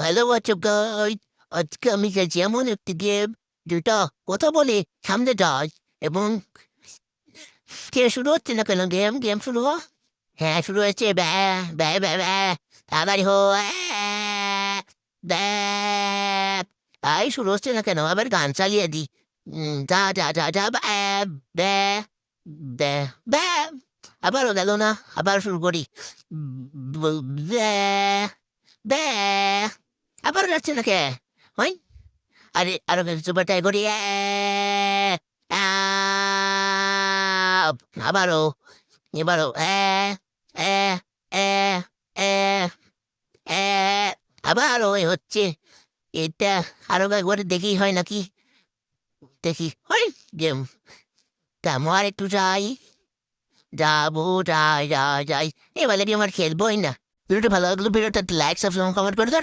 Hello WhatsApp guys. আজকে আমি খেলছি এমন একটি গেম যেটা কথা বলে সামনে যায় এবং কে শুরু হচ্ছে না কেন? গেম গেম শুরু হ। হ্যাঁ, শুরু হয়েছে। ব্যা ব্যা ব্যা ব্যা তাড়াতাড়ি হো। আই শুরু হচ্ছে না কেন? আবার গান চালিয়ে দি। যা যা যা যা ব্যা ব্যা ব্যা ব্যা আবারও গেল না। আবার শুরু করি। ব্যা ব্যা আবারও যাচ্ছে না কে? হয়। আরে আরো সুপার ট্রাই করি। আবারও এবারও এ, এ, এ, এ, আবারও এ হচ্ছে। এটা আরো একবার দেখি হয় নাকি। দেখি হয়। গেম তেমন আর একটু যাই। যাবো, যাই যাই যাই। এবারে আমি আমার খেলবোই না। ভিডিওটা ভালো লাগলো, ভিডিওটা লাইক সাবস্ক্রাইব কমেন্ট করে দাও।